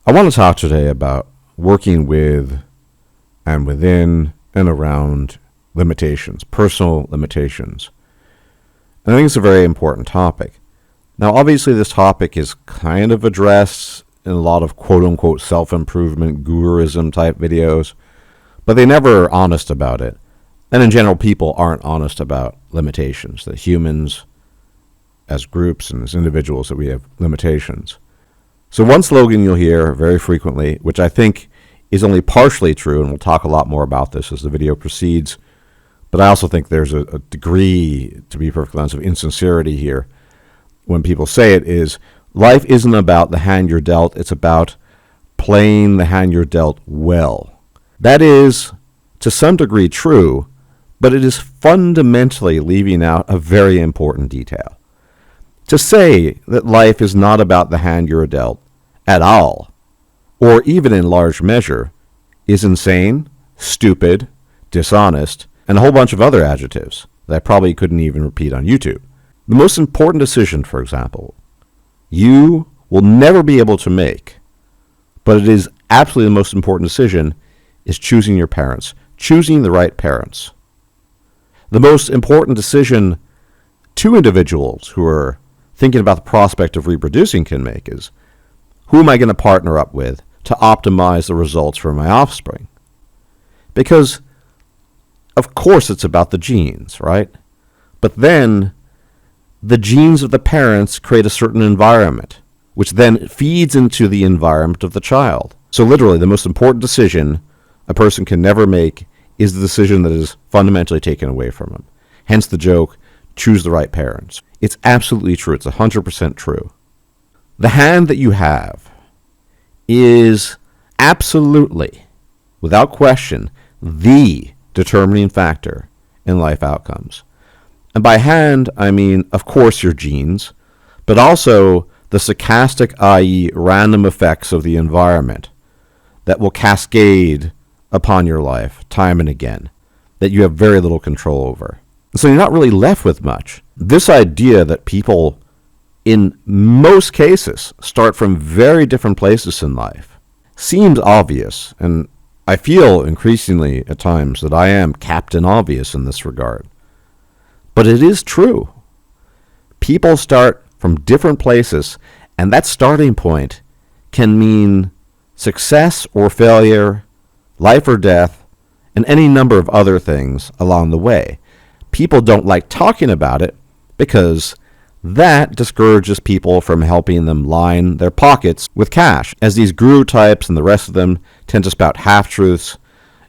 I want to talk today about working with and within and around limitations, personal limitations. And I think it's a very important topic. Now, obviously, this topic is kind of addressed in a lot of quote-unquote self-improvement, guruism type videos, but they never are honest about it. And in general, people aren't honest about limitations, that humans, as groups and as individuals, that we have limitations. So one slogan you'll hear very frequently, which I think is only partially true, and we'll talk a lot more about this as the video proceeds, but I also think there's a degree, to be perfectly honest, of insincerity here when people say it, is life isn't about the hand you're dealt, it's about playing the hand you're dealt well. That is, to some degree, true, but it is fundamentally leaving out a very important detail. To say that life is not about the hand you're dealt at all, or even in large measure, is insane, stupid, dishonest, and a whole bunch of other adjectives that I probably couldn't even repeat on YouTube. The most important decision, for example, you will never be able to make, but it is absolutely the most important decision, is choosing your parents, choosing the right parents. The most important decision two individuals who are thinking about the prospect of reproducing can make is, who am I going to partner up with to optimize the results for my offspring? Because, of course, it's about the genes, right? But then the genes of the parents create a certain environment, which then feeds into the environment of the child. So literally, the most important decision a person can never make is the decision that is fundamentally taken away from them. Hence the joke, choose the right parents. It's absolutely true. It's 100% true. The hand that you have is absolutely, without question, the determining factor in life outcomes. And by hand, I mean, of course, your genes, but also the stochastic, i.e., random effects of the environment that will cascade upon your life time and again, that you have very little control over. So you're not really left with much. This idea that people, in most cases, start from very different places in life seems obvious, and I feel increasingly at times that I am Captain Obvious in this regard. But it is true. People start from different places, and that starting point can mean success or failure, life or death, and any number of other things along the way. People don't like talking about it because that discourages people from helping them line their pockets with cash, as these guru types and the rest of them tend to spout half-truths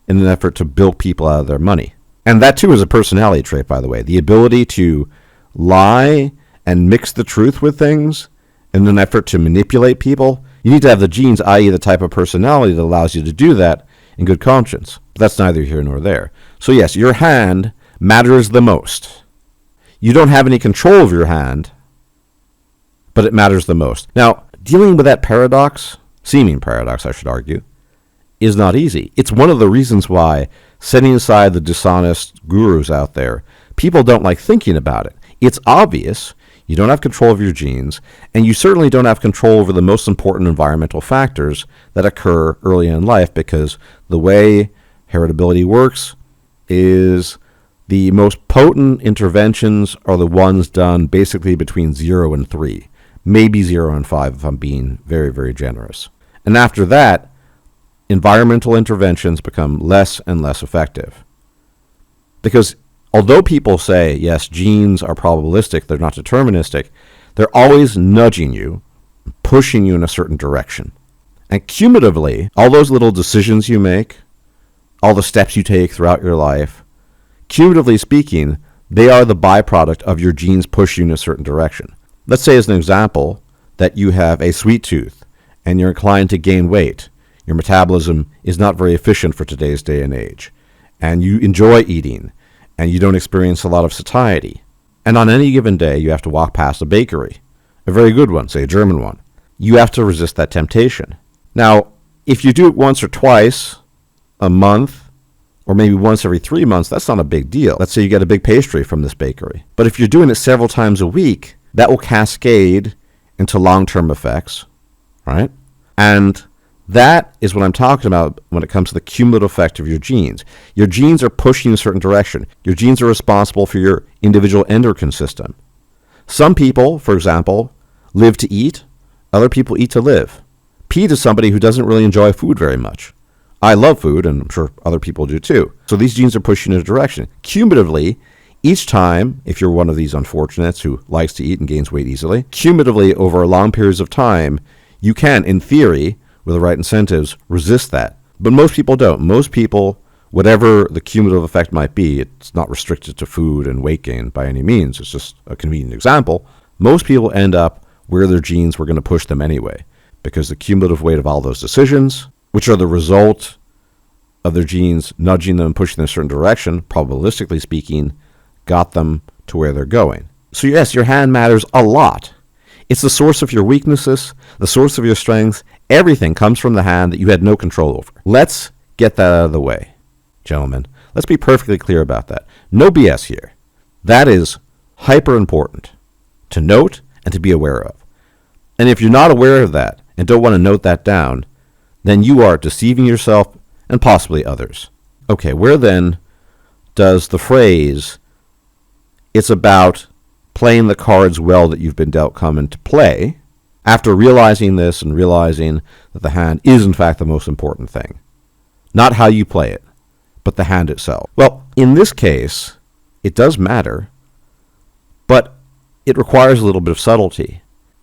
in an effort to bilk people out of their money. And that too is a personality trait, by the way. The ability to lie and mix the truth with things in an effort to manipulate people. You need to have the genes, i.e. the type of personality that allows you to do that in good conscience. But that's neither here nor there. So yes, your hand matters the most. You don't have any control of your hand, but it matters the most. Now, dealing with that paradox, seeming paradox, I should argue, is not easy. It's one of the reasons why, setting aside the dishonest gurus out there, people don't like thinking about it. It's obvious. You don't have control of your genes, and you certainly don't have control over the most important environmental factors that occur early in life, because the way heritability works is the most potent interventions are the ones done basically between 0 and 3, maybe 0 and 5 if I'm being very, very generous. And after that, environmental interventions become less and less effective. Because although people say, yes, genes are probabilistic, they're not deterministic, they're always nudging you, pushing you in a certain direction. And cumulatively, all those little decisions you make, all the steps you take throughout your life, cumulatively speaking, they are the byproduct of your genes pushing you in a certain direction. Let's say, as an example, that you have a sweet tooth and you're inclined to gain weight. Your metabolism is not very efficient for today's day and age, and you enjoy eating, and you don't experience a lot of satiety. And on any given day, you have to walk past a bakery, a very good one, say a German one. You have to resist that temptation. Now, if you do it once or twice a month, or maybe once every 3 months, that's not a big deal. Let's say you get a big pastry from this bakery. But if you're doing it several times a week, that will cascade into long-term effects, right? And That is what I'm talking about when it comes to the cumulative effect of your genes. Your genes are pushing in a certain direction. Your genes are responsible for your individual endocrine system. Some people, for example, live to eat. Other people eat to live. Pete is somebody who doesn't really enjoy food very much. I love food, and I'm sure other people do too. So these genes are pushing in a direction. Cumulatively, each time, if you're one of these unfortunates who likes to eat and gains weight easily, cumulatively over long periods of time, you can, in theory, with the right incentives, resist that. But most people don't. Most people, whatever the cumulative effect might be, it's not restricted to food and weight gain by any means. It's just a convenient example. Most people end up where their genes were going to push them anyway, because the cumulative weight of all those decisions, which are the result of their genes nudging them and pushing them in a certain direction, probabilistically speaking, got them to where they're going. So yes, your hand matters a lot. It's the source of your weaknesses, the source of your strengths. Everything comes from the hand that you had no control over. Let's get that out of the way, gentlemen. Let's be perfectly clear about that. No BS here. That is hyper important to note and to be aware of. And if you're not aware of that and don't want to note that down, then you are deceiving yourself and possibly others. Okay, where then does the phrase, "it's about playing the cards well that you've been dealt," come into play, after realizing this and realizing that the hand is in fact the most important thing? Not how you play it, but the hand itself. Well, in this case, it does matter, but it requires a little bit of subtlety.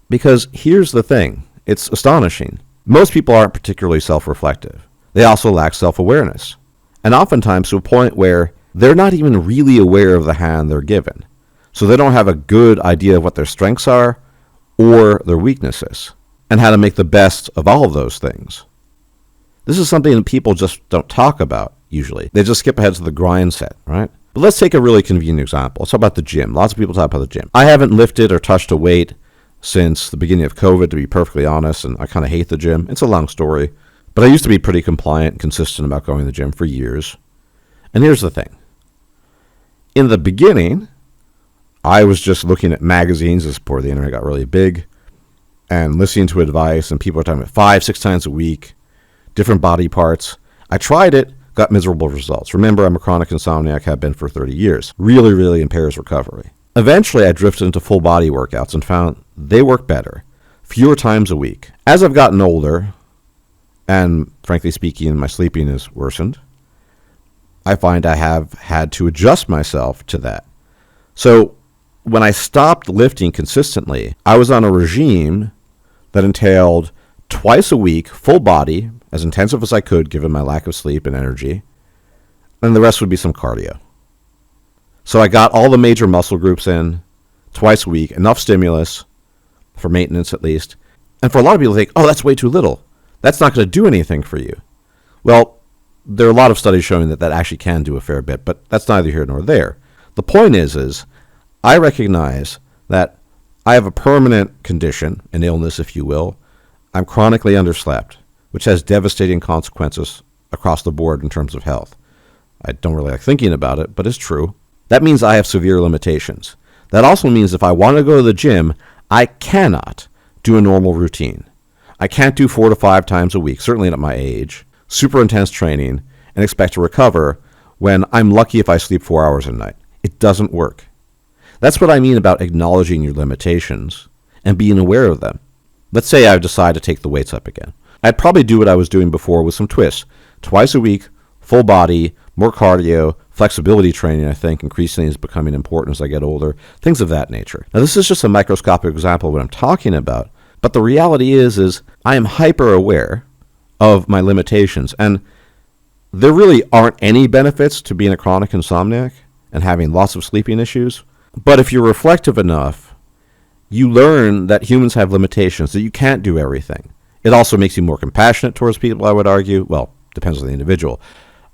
Because here's the thing, it's astonishing. Most people aren't particularly self-reflective. They also lack self-awareness. And oftentimes to a point where they're not even really aware of the hand they're given. So they don't have a good idea of what their strengths are or their weaknesses and how to make the best of all of those things. This is something that people just don't talk about usually. They just skip ahead to the grind set, right? But let's take a really convenient example. Let's talk about the gym. Lots of people talk about the gym. I haven't lifted or touched a weight since the beginning of COVID, to be perfectly honest, and I kind of hate the gym. It's a long story. But I used to be pretty compliant and consistent about going to the gym for years. And here's the thing. In the beginning, I was just looking at magazines as before the internet got really big and listening to advice, and people were talking about 5-6 times a week, different body parts. I tried it, got miserable results. Remember, I'm a chronic insomniac, have been for 30 years. Really, really impairs recovery. Eventually, I drifted into full body workouts and found they work better, fewer times a week. As I've gotten older, and frankly speaking, my sleeping has worsened, I find I have had to adjust myself to that. So when I stopped lifting consistently, I was on a regime that entailed twice a week, full body, as intensive as I could given my lack of sleep and energy, and the rest would be some cardio. So I got all the major muscle groups in twice a week, enough stimulus for maintenance at least. And for a lot of people think, oh, that's way too little. That's not going to do anything for you. Well, there are a lot of studies showing that that actually can do a fair bit, but that's neither here nor there. The point is I recognize that I have a permanent condition, an illness, if you will. I'm chronically underslept, which has devastating consequences across the board in terms of health. I don't really like thinking about it, but it's true. That means I have severe limitations. That also means if I want to go to the gym, I cannot do a normal routine. I can't do 4 to 5 times a week, certainly at my age, super intense training, and expect to recover when I'm lucky if I sleep 4 hours a night. It doesn't work. That's what I mean about acknowledging your limitations and being aware of them. Let's say I decide to take the weights up again. I'd probably do what I was doing before with some twists. Twice a week, full body, more cardio, flexibility training, I think, increasingly is becoming important as I get older, things of that nature. Now, this is just a microscopic example of what I'm talking about, but the reality is I am hyper aware of my limitations, and there really aren't any benefits to being a chronic insomniac and having lots of sleeping issues. But if you're reflective enough, you learn that humans have limitations, that you can't do everything. It also makes you more compassionate towards people, I would argue. Well, depends on the individual.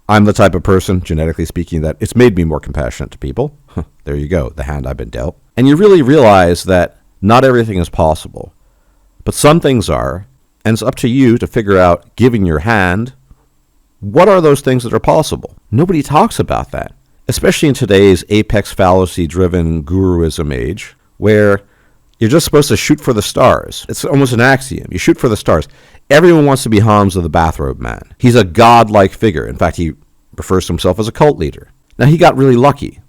I'm the type of person, genetically speaking, that it's made me more compassionate to people. There you go, the hand I've been dealt. And you really realize that not everything is possible, but some things are, and it's up to you to figure out, given your hand, what are those things that are possible? Nobody talks about that, especially in today's apex fallacy-driven guruism age, where you're just supposed to shoot for the stars. It's almost an axiom. You shoot for the stars. Everyone wants to be Hamza the bathrobe man. He's a godlike figure. In fact, he refers to himself as a cult leader. Now, he got really lucky.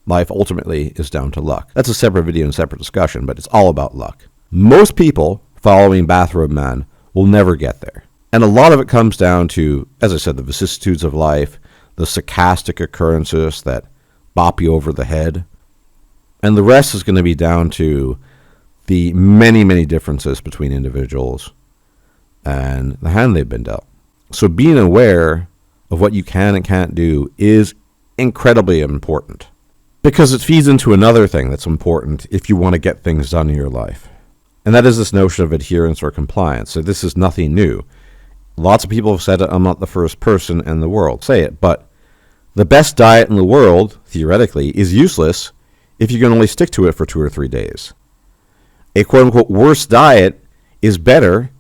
Life ultimately is down to luck. That's a separate video and separate discussion, but it's all about luck. Most people following bathrobe man will never get there. And a lot of it comes down to, as I said, the vicissitudes of life, the stochastic occurrences that bop you over the head. And the rest is going to be down to the many, many differences between individuals and the hand they've been dealt. So being aware of what you can and can't do is incredibly important, because it feeds into another thing that's important if you want to get things done in your life. And that is this notion of adherence or compliance. So this is nothing new. Lots of people have said it. I'm not the first person in the world to say it, but the best diet in the world, theoretically, is useless if you can only stick to it for 2 or 3 days. A quote-unquote worst diet is better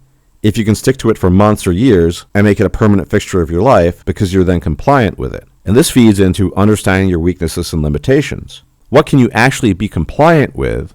if you can stick to it for months or years and make it a permanent fixture of your life, because you're then compliant with it. And this feeds into understanding your weaknesses and limitations. What can you actually be compliant with,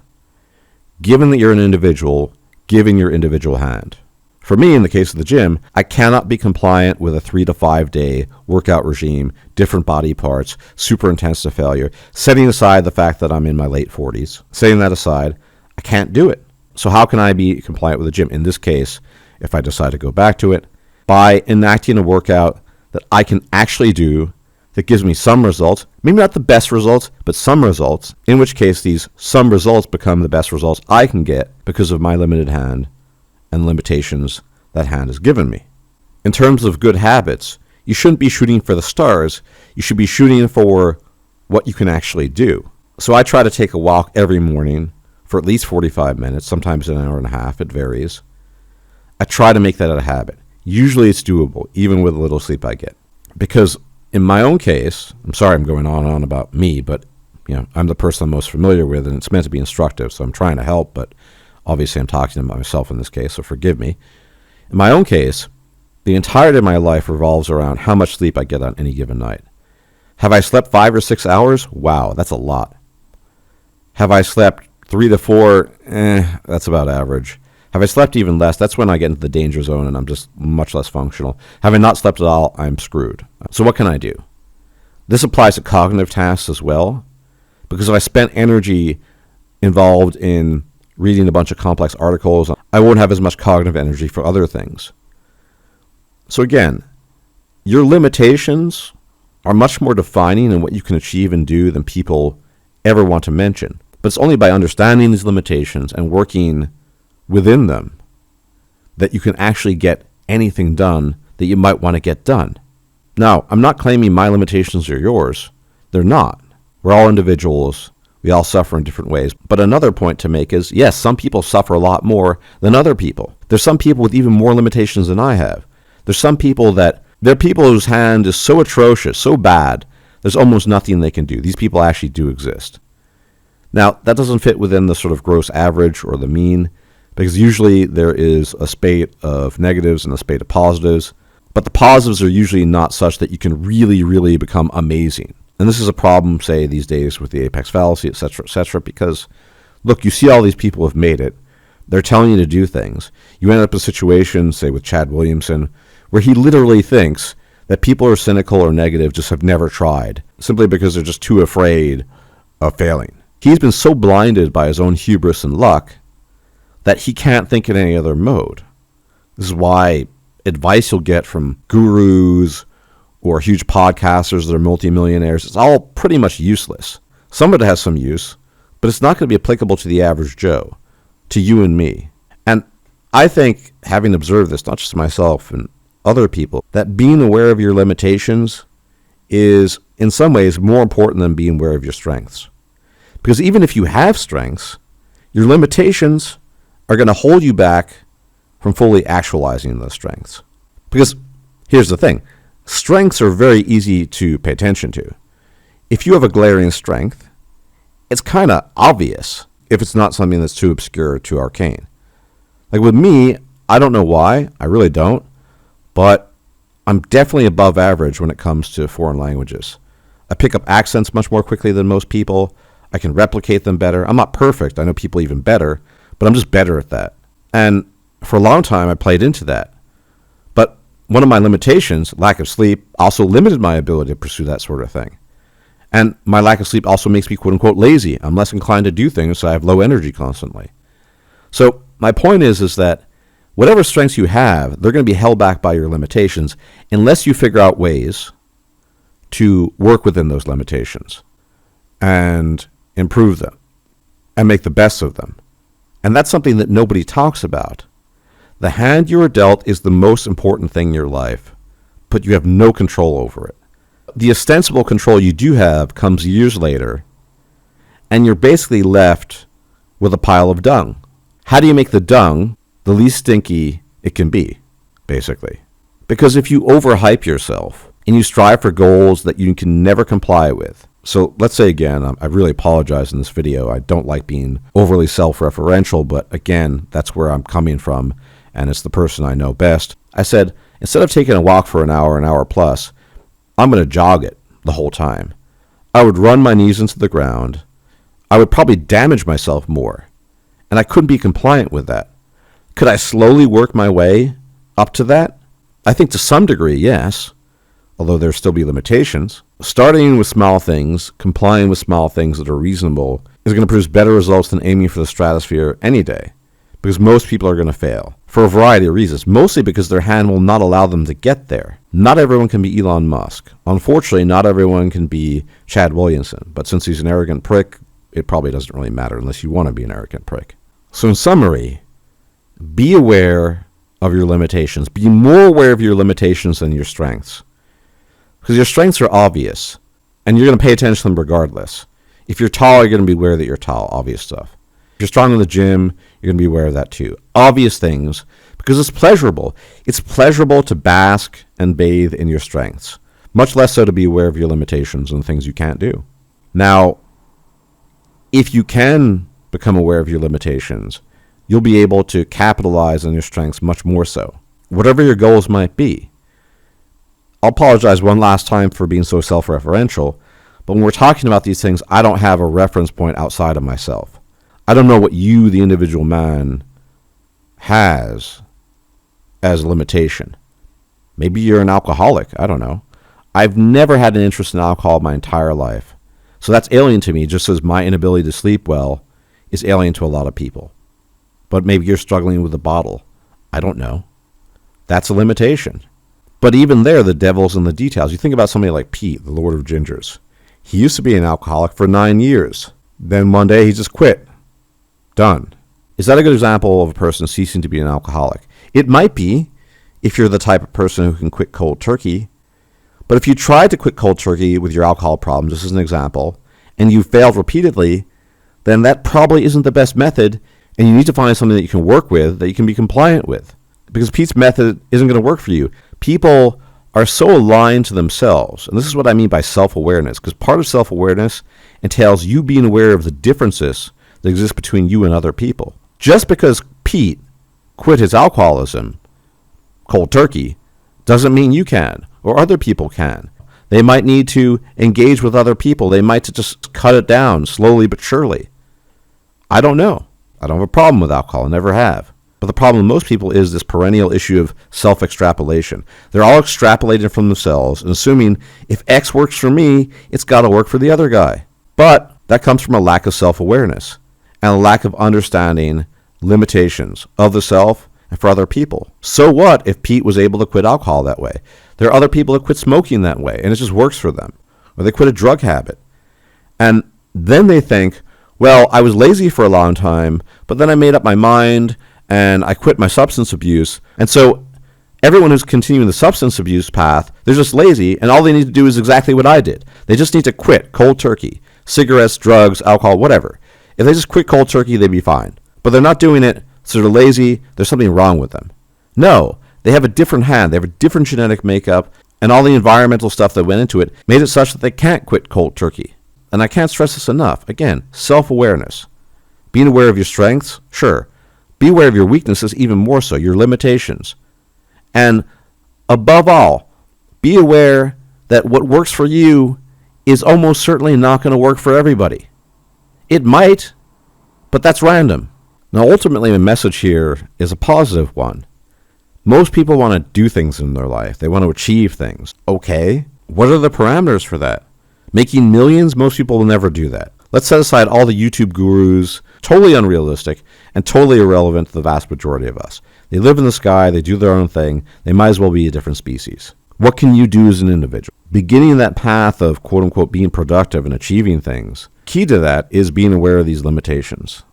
given that you're an individual, given your individual hand? For me, in the case of the gym, I cannot be compliant with a 3 to 5 day workout regime, different body parts, super intense to failure. Setting aside the fact that I'm in my late 40s, setting that aside, I can't do it. So how can I be compliant with the gym? In this case, if I decide to go back to it, by enacting a workout that I can actually do that gives me some results, maybe not the best results, but some results, in which case these some results become the best results I can get because of my limited hand and limitations that hand has given me. In terms of good habits, you shouldn't be shooting for the stars. You should be shooting for what you can actually do. So I try to take a walk every morning for at least 45 minutes, sometimes an hour and a half, it varies. I try to make that a habit. Usually it's doable, even with a little sleep I get. Because in my own case, I'm sorry I'm going on and on about me, but I'm the person I'm most familiar with, and it's meant to be instructive, so I'm trying to help, but obviously I'm talking about myself in this case, so forgive me. In my own case, the entirety of my life revolves around how much sleep I get on any given night. Have I slept 5 or 6 hours? Wow, that's a lot. Have I slept 3 to 4? That's about average. Have I slept even less? That's when I get into the danger zone and I'm just much less functional. Have I not slept at all? I'm screwed. So what can I do? This applies to cognitive tasks as well, because if I spent energy involved in reading a bunch of complex articles, I won't have as much cognitive energy for other things. So again, your limitations are much more defining in what you can achieve and do than people ever want to mention. But it's only by understanding these limitations and working within them that you can actually get anything done that you might want to get done. Now, I'm not claiming my limitations are yours. They're not. We're all individuals. We all suffer in different ways. But another point to make is, yes, some people suffer a lot more than other people. There's some people with even more limitations than I have. There's some people that, they're people whose hand is so atrocious, so bad, there's almost nothing they can do. These people actually do exist. Now, that doesn't fit within the sort of gross average or the mean, because usually there is a spate of negatives and a spate of positives, but the positives are usually not such that you can really, really become amazing. And this is a problem, say, these days with the apex fallacy, etc., because, look, you see all these people who have made it. They're telling you to do things. You end up in a situation, say, with Chad Williamson, where he literally thinks that people are cynical or negative, just have never tried, simply because they're just too afraid of failing. He's been so blinded by his own hubris and luck that he can't think in any other mode. This is why advice you'll get from gurus or huge podcasters that are multimillionaires, it's all pretty much useless. Some of it has some use, but it's not going to be applicable to the average Joe, to you and me. And I think, having observed this, not just myself and other people, that being aware of your limitations is, in some ways, more important than being aware of your strengths. Because even if you have strengths, your limitations are going to hold you back from fully actualizing those strengths. Because here's the thing. Strengths are very easy to pay attention to. If you have a glaring strength, it's kind of obvious if it's not something that's too obscure or too arcane. Like with me, I don't know why, I really don't, but I'm definitely above average when it comes to foreign languages. I pick up accents much more quickly than most people. I can replicate them better. I'm not perfect. I know people even better, but I'm just better at that. And for a long time, I played into that. one of my limitations, lack of sleep, also limited my ability to pursue that sort of thing. And my lack of sleep also makes me quote unquote lazy. I'm less inclined to do things, so I have low energy constantly. So my point is that whatever strengths you have, they're going to be held back by your limitations unless you figure out ways to work within those limitations and improve them and make the best of them. And that's something that nobody talks about. The hand you are dealt is the most important thing in your life, but you have no control over it. The ostensible control you do have comes years later, and you're basically left with a pile of dung. How do you make the dung the least stinky it can be, basically? Because if you overhype yourself and you strive for goals that you can never comply with, so let's say again, I really apologize in this video. I don't like being overly self-referential, but again, that's where I'm coming from, and it's the person I know best. I said, instead of taking a walk for an hour plus, I'm going to jog it the whole time. I would run my knees into the ground. I would probably damage myself more, and I couldn't be compliant with that. Could I slowly work my way up to that? I think to some degree, yes, although there still be limitations. Starting with small things, complying with small things that are reasonable, is going to produce better results than aiming for the stratosphere any day, because most people are going to fail for a variety of reasons, mostly because their hand will not allow them to get there. Not everyone can be Elon Musk. Unfortunately, not everyone can be Chad Williamson, but since he's an arrogant prick, it probably doesn't really matter unless you want to be an arrogant prick. So in summary, be aware of your limitations. Be more aware of your limitations than your strengths. Because your strengths are obvious, and you're going to pay attention to them regardless. If you're tall, you're going to be aware that you're tall, obvious stuff. If you're strong in the gym, you're going to be aware of that too. Obvious things, because it's pleasurable. It's pleasurable to bask and bathe in your strengths, much less so to be aware of your limitations and things you can't do. Now, if you can become aware of your limitations, you'll be able to capitalize on your strengths much more so, whatever your goals might be. I'll apologize one last time for being so self-referential, but when we're talking about these things, I don't have a reference point outside of myself. I don't know what you, the individual man, has as a limitation. Maybe you're an alcoholic. I don't know. I've never had an interest in alcohol my entire life. So that's alien to me, just as my inability to sleep well is alien to a lot of people. But maybe you're struggling with a bottle. I don't know. That's a limitation. But even there, the devil's in the details. You think about somebody like Pete, the Lord of Gingers. He used to be an alcoholic for 9 years. Then one day he just quit. Done. Is that a good example of a person ceasing to be an alcoholic? It might be, if you're the type of person who can quit cold turkey. But if you try to quit cold turkey with your alcohol problem, just as an example, and you failed repeatedly, then that probably isn't the best method, and you need to find something that you can work with, that you can be compliant with. Because Pete's method isn't going to work for you. People are so aligned to themselves, and this is what I mean by self-awareness, because part of self-awareness entails you being aware of the differences that exist between you and other people. Just because Pete quit his alcoholism cold turkey doesn't mean you can, or other people can. They might need to engage with other people. They might just cut it down slowly but surely. I don't know. I don't have a problem with alcohol. I never have. But the problem with most people is this perennial issue of self-extrapolation. They're all extrapolating from themselves and assuming if X works for me, it's got to work for the other guy. But that comes from a lack of self-awareness and a lack of understanding limitations of the self and for other people. So what if Pete was able to quit alcohol that way? There are other people that quit smoking that way, and it just works for them. Or they quit a drug habit. And then they think, well, I was lazy for a long time, but then I made up my mind, and I quit my substance abuse. And so everyone who's continuing the substance abuse path, they're just lazy, and all they need to do is exactly what I did. They just need to quit cold turkey, cigarettes, drugs, alcohol, whatever. If they just quit cold turkey, they'd be fine. But they're not doing it, so they're lazy, there's something wrong with them. No, they have a different hand, they have a different genetic makeup, and all the environmental stuff that went into it made it such that they can't quit cold turkey. And I can't stress this enough. Again, self-awareness. Being aware of your strengths, sure. Be aware of your weaknesses even more so, your limitations. And above all, be aware that what works for you is almost certainly not going to work for everybody. It might, but that's random. Now ultimately my message here is a positive one. Most people want to do things in their life. They want to achieve things. Okay, what are the parameters for that? Making millions? Most people will never do that. Let's set aside all the YouTube gurus, totally unrealistic and totally irrelevant to the vast majority of us. They live in the sky, they do their own thing, they might as well be a different species. What can you do as an individual? Beginning that path of quote unquote being productive and achieving things, key to that is being aware of these limitations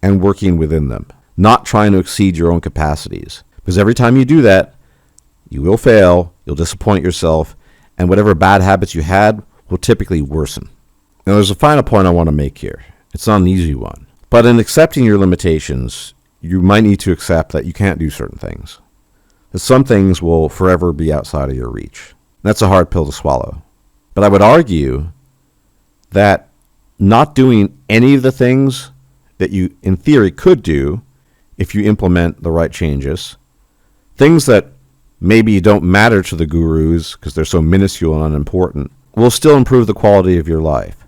and working within them, not trying to exceed your own capacities. Because every time you do that, you will fail, you'll disappoint yourself, and whatever bad habits you had will typically worsen. Now, there's a final point I want to make here. It's not an easy one. But in accepting your limitations, you might need to accept that you can't do certain things. That some things will forever be outside of your reach. That's a hard pill to swallow. But I would argue that not doing any of the things that you, in theory, could do if you implement the right changes, things that maybe don't matter to the gurus because they're so minuscule and unimportant, will still improve the quality of your life.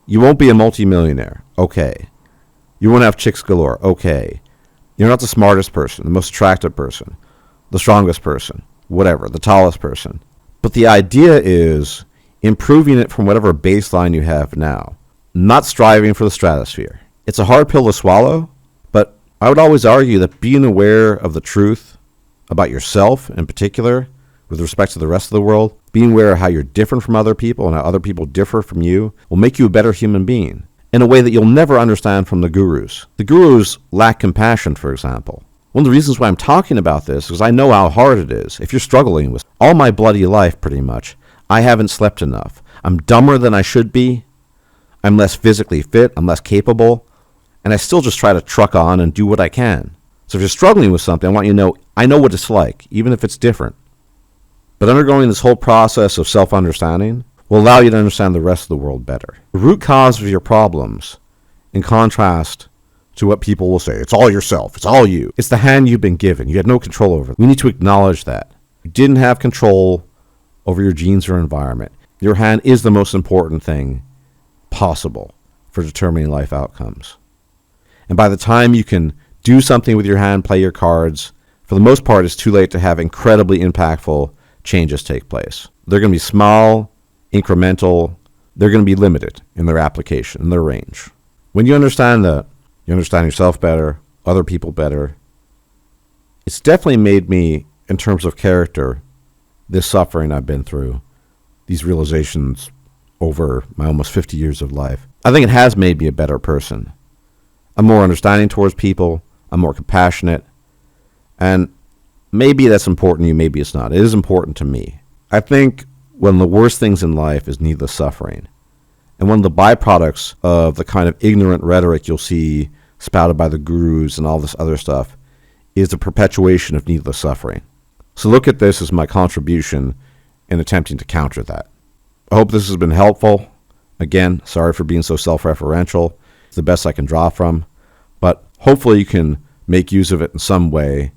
You won't be a multimillionaire. Okay. You won't have chicks galore. Okay. You're not the smartest person, the most attractive person, the strongest person, whatever, the tallest person. But the idea is improving it from whatever baseline you have now, not striving for the stratosphere. It's a hard pill to swallow, but I would always argue that being aware of the truth about yourself in particular, with respect to the rest of the world, being aware of how you're different from other people and how other people differ from you will make you a better human being in a way that you'll never understand from the gurus. The gurus lack compassion, for example. One of the reasons why I'm talking about this is I know how hard it is. If you're struggling with all my bloody life, pretty much, I haven't slept enough. I'm dumber than I should be. I'm less physically fit. I'm less capable. And I still just try to truck on and do what I can. So if you're struggling with something, I want you to know I know what it's like, even if it's different. But undergoing this whole process of self-understanding will allow you to understand the rest of the world better. The root cause of your problems, in contrast to what people will say, it's all yourself, it's all you. It's the hand you've been given. You had no control over it. We need to acknowledge that. You didn't have control over your genes or environment. Your hand is the most important thing possible for determining life outcomes. And by the time you can do something with your hand, play your cards, for the most part, it's too late to have incredibly impactful changes take place. They're going to be small, incremental. They're going to be limited in their application, in their range. When you understand that, you understand yourself better, other people better. It's definitely made me, in terms of character, this suffering I've been through, these realizations over my almost 50 years of life. I think it has made me a better person. I'm more understanding towards people. I'm more compassionate. And maybe that's important to you, maybe it's not. It is important to me. I think one of the worst things in life is needless suffering. And one of the byproducts of the kind of ignorant rhetoric you'll see spouted by the gurus and all this other stuff is the perpetuation of needless suffering. So look at this as my contribution in attempting to counter that. I hope this has been helpful. Again, sorry for being so self-referential. It's the best I can draw from. But hopefully you can make use of it in some way.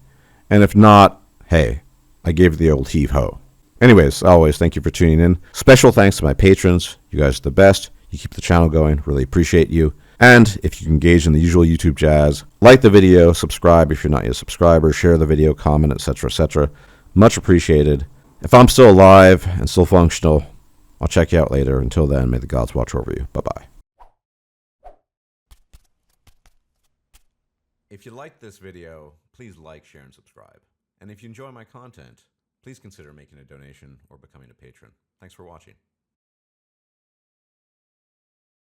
And if not, hey, I gave it the old heave-ho. Anyways, always, thank you for tuning in. Special thanks to my patrons. You guys are the best. You keep the channel going. Really appreciate you. And if you can engage in the usual YouTube jazz, like the video, subscribe if you're not yet a subscriber, share the video, comment, etc., etc. Much appreciated. If I'm still alive and still functional, I'll check you out later. Until then, may the gods watch over you. Bye-bye. If you liked this video, please like, share, and subscribe. And if you enjoy my content, please consider making a donation or becoming a patron. Thanks for watching.